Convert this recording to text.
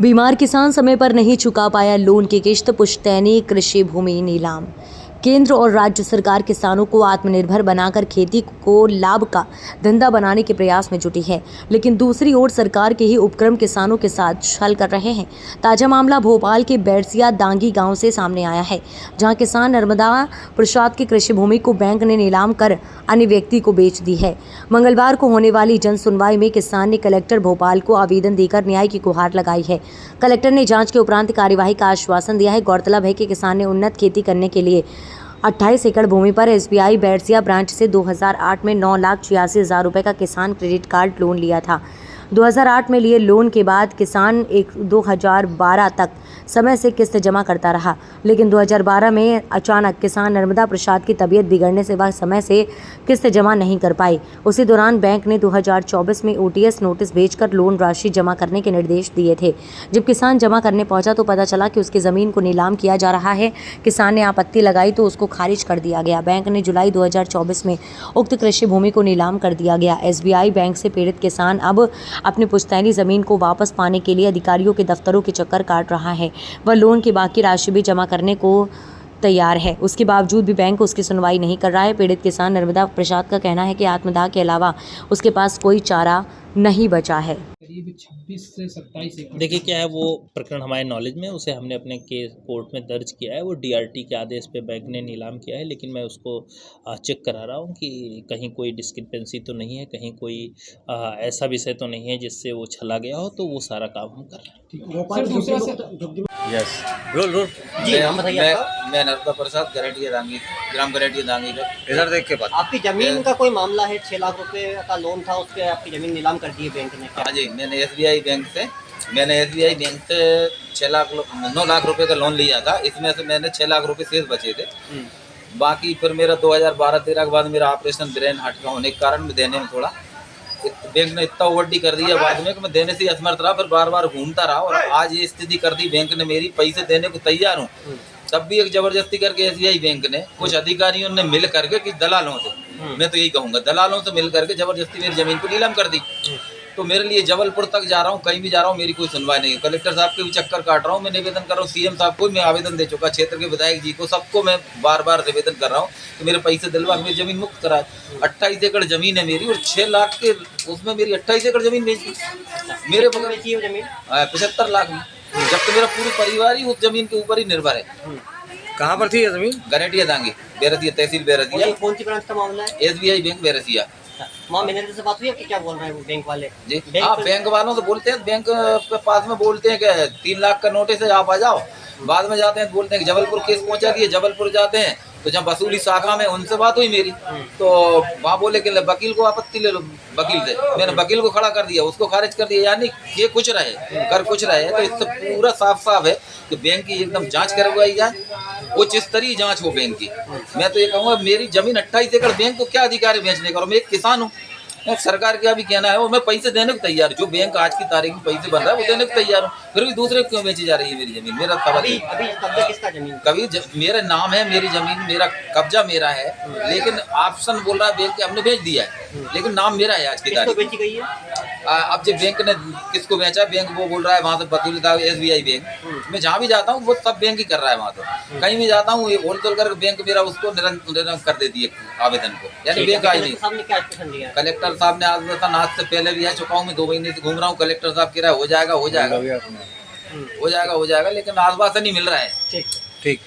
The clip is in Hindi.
बीमार किसान समय पर नहीं चुका पाया लोन की किश्त, पुश्तैनी कृषि भूमि नीलाम। केंद्र और राज्य सरकार किसानों को आत्मनिर्भर बनाकर खेती को लाभ का धंधा बनाने के प्रयास में जुटी है, लेकिन दूसरी ओर सरकार के ही उपक्रम किसानों के साथ छल कर रहे हैं। ताजा मामला भोपाल के बैरसिया दांगी गांव से सामने आया है, जहां किसान नर्मदा प्रसाद की कृषि भूमि को बैंक ने नीलाम कर अन्य व्यक्ति को बेच दी है। मंगलवार को होने वाली जन सुनवाई में किसान ने कलेक्टर भोपाल को आवेदन देकर न्याय की गुहार लगाई है। कलेक्टर ने जांच के उपरांत कार्यवाही का आश्वासन दिया है। गौरतलब है कि किसान ने उन्नत खेती करने के लिए 28 एकड़ भूमि पर SBI बैरसिया ब्रांच से 2008 में 9,86,000 रुपए का किसान क्रेडिट कार्ड लोन लिया था। 2008 में लिए लोन के बाद किसान 2012 तक समय से किस्त जमा करता रहा, लेकिन 2012 में अचानक किसान नर्मदा प्रसाद की तबीयत बिगड़ने से वह समय से किस्त जमा नहीं कर पाए। उसी दौरान बैंक ने 2024 में OTS नोटिस भेजकर लोन राशि जमा करने के निर्देश दिए थे। जब किसान जमा करने पहुंचा तो पता चला कि उसकी ज़मीन को नीलाम किया जा रहा है। किसान ने आपत्ति लगाई तो उसको खारिज कर दिया गया। बैंक ने जुलाई 2024 में उक्त कृषि भूमि को नीलाम कर दिया गया। SBI बैंक से पीड़ित किसान अब अपनी पुश्तैनी ज़मीन को वापस पाने के लिए अधिकारियों के दफ्तरों के चक्कर काट रहा है। वह लोन की बाकी राशि भी जमा करने को तैयार है। उसके बावजूद भी बैंक उसकी सुनवाई नहीं कर रहा है। पीड़ित किसान नर्मदा प्रसाद का कहना है कि आत्मदाह के अलावा उसके पास कोई चारा नहीं बचा है। करीब 26 से 27 एकड़। देखिए क्या है, वो प्रकरण हमारे नॉलेज में, उसे हमने अपने केस कोर्ट में दर्ज किया है। वो DRT के आदेश पे बैंक ने नीलाम किया है, लेकिन मैं उसको चेक करा रहा हूँ कि कहीं कोई डिस्क्रिपेंसी तो नहीं है, कहीं कोई ऐसा विषय तो नहीं है जिससे वो छला गया हो, तो वो सारा काम हम कर रहे हैं। यस रोल जी, हम बताइए। मैं नर्मदा प्रसाद गरेटिया दांगी, ग्राम गरेटिया दांगी का इधर देख के बात। आपकी जमीन का कोई मामला है? 6 लाख रुपए का लोन था, उस पे आपकी जमीन नीलाम कर दी है बैंक ने। हाँ जी, मैंने SBI बैंक से 9 लाख रुपए का लोन लिया था। इसमें से मैंने 6 लाख रुपए शेष बचे थे। बाकी फिर मेरा 2012-13 के बाद मेरा ऑपरेशन ब्रेन हार्ट का होने के कारण मैं देने में थोड़ा बैंक ने इतना ओवरडी कर दिया बाद में कि मैं देने से असमर्थ रहा। फिर बार बार घूमता रहा और आज ये स्थिति कर दी बैंक ने, मेरी पैसे देने को तैयार हूँ तब भी एक जबरदस्ती करके SBI बैंक ने कुछ अधिकारियों ने मिल करके कि दलालों से, मैं तो यही कहूँगा दलालों से मिल करके जबरदस्ती मेरी जमीन को नीलाम कर दी। तो मेरे लिए जबलपुर तक जा रहा हूँ, कहीं भी जा रहा हूँ, मेरी कोई सुनवाई नहीं है। कलेक्टर साहब के भी चक्कर काट रहा हूँ, मैं निवेदन कर रहा हूँ। CM साहब को मैं आवेदन दे चुका, क्षेत्र के विधायक जी को, सबको मैं बार बार निवेदन कर रहा हूँ कि मेरे पैसे दिलवा, मेरी जमीन मुक्त कराए। 28 एकड़ जमीन है मेरी और 6 लाख के उसमें मेरी 28 एकड़ जमीन बेच दी मेरे बगल जमीन 75 लाख में, जब तो मेरा पूरी परिवार ही उस जमीन के ऊपर ही निर्भर है। कहाँ पर थी ये जमीन? गरेटिया दांगी, बैरसिया तहसील बैरसिया। कौन सी ब्रांच का मामला है? SBI bank Berasia. वहाँ मैनेजर से बात हुई है कि क्या बोल रहे हैं वो बैंक वाले? जी हाँ, बैंक वालों से बोलते हैं, बैंक के पास में बोलते हैं कि 3 लाख का नोटिस है, आप आ जाओ। बाद में जाते हैं तो बोलते हैं कि जबलपुर केस पहुंचा दिए। जबलपुर जाते हैं तो जब वसूली शाखा में उनसे बात हुई मेरी, तो वहाँ बोले कि वकील को आपत्ति ले लो वकील से। मैंने वकील को खड़ा कर दिया, उसको खारिज कर दिया, यानी ये कुछ रहे कर कुछ रहे। तो इससे पूरा साफ साफ है कि बैंक की एकदम जांच करवाई जाए, उच्च स्तरीय जांच हो बैंक की। मैं तो ये कहूँगा, मेरी जमीन 28 एकड़ बैंक को क्या अधिकार है बेचने का? और मैं एक किसान हूँ, सरकार का भी कहना है और मैं पैसे देने को तैयार हूँ। जो बैंक आज की तारीख में पैसे बन रहा है वो देने को तैयार हूँ, फिर भी दूसरे को क्यों बेची जा रही है मेरी जमीन? मेरा अभी कब्जा किसका जमीन? कभी मेरा नाम है, मेरी जमीन, मेरा कब्जा मेरा है, लेकिन ऑप्शन बोल रहा है बैंक के हमने बेच दिया है, लेकिन नाम मेरा है आज की तारीख। बेची गई है? अब जब बैंक ने किसको बेचा, बैंक वो बोल रहा है वहाँ से वसूली था SBI बैंक। मैं जहाँ भी जाता हूँ वो सब बैंक ही कर रहा है। वहाँ तो कहीं भी जाता हूँ होल तोल कर बैंक मेरा उसको निरंतर कर देती है आवेदन को, यानी बैंक आई नहीं। कलेक्टर साहब ने आज से पहले भी आ चुका हूँ, मैं 2 महीने से घूम रहा हूँ। कलेक्टर साहब कह रहा है हो जाएगा हो जाएगा हो जाएगा हो जाएगा, लेकिन आश्वासन नहीं मिल रहा है। ठीक।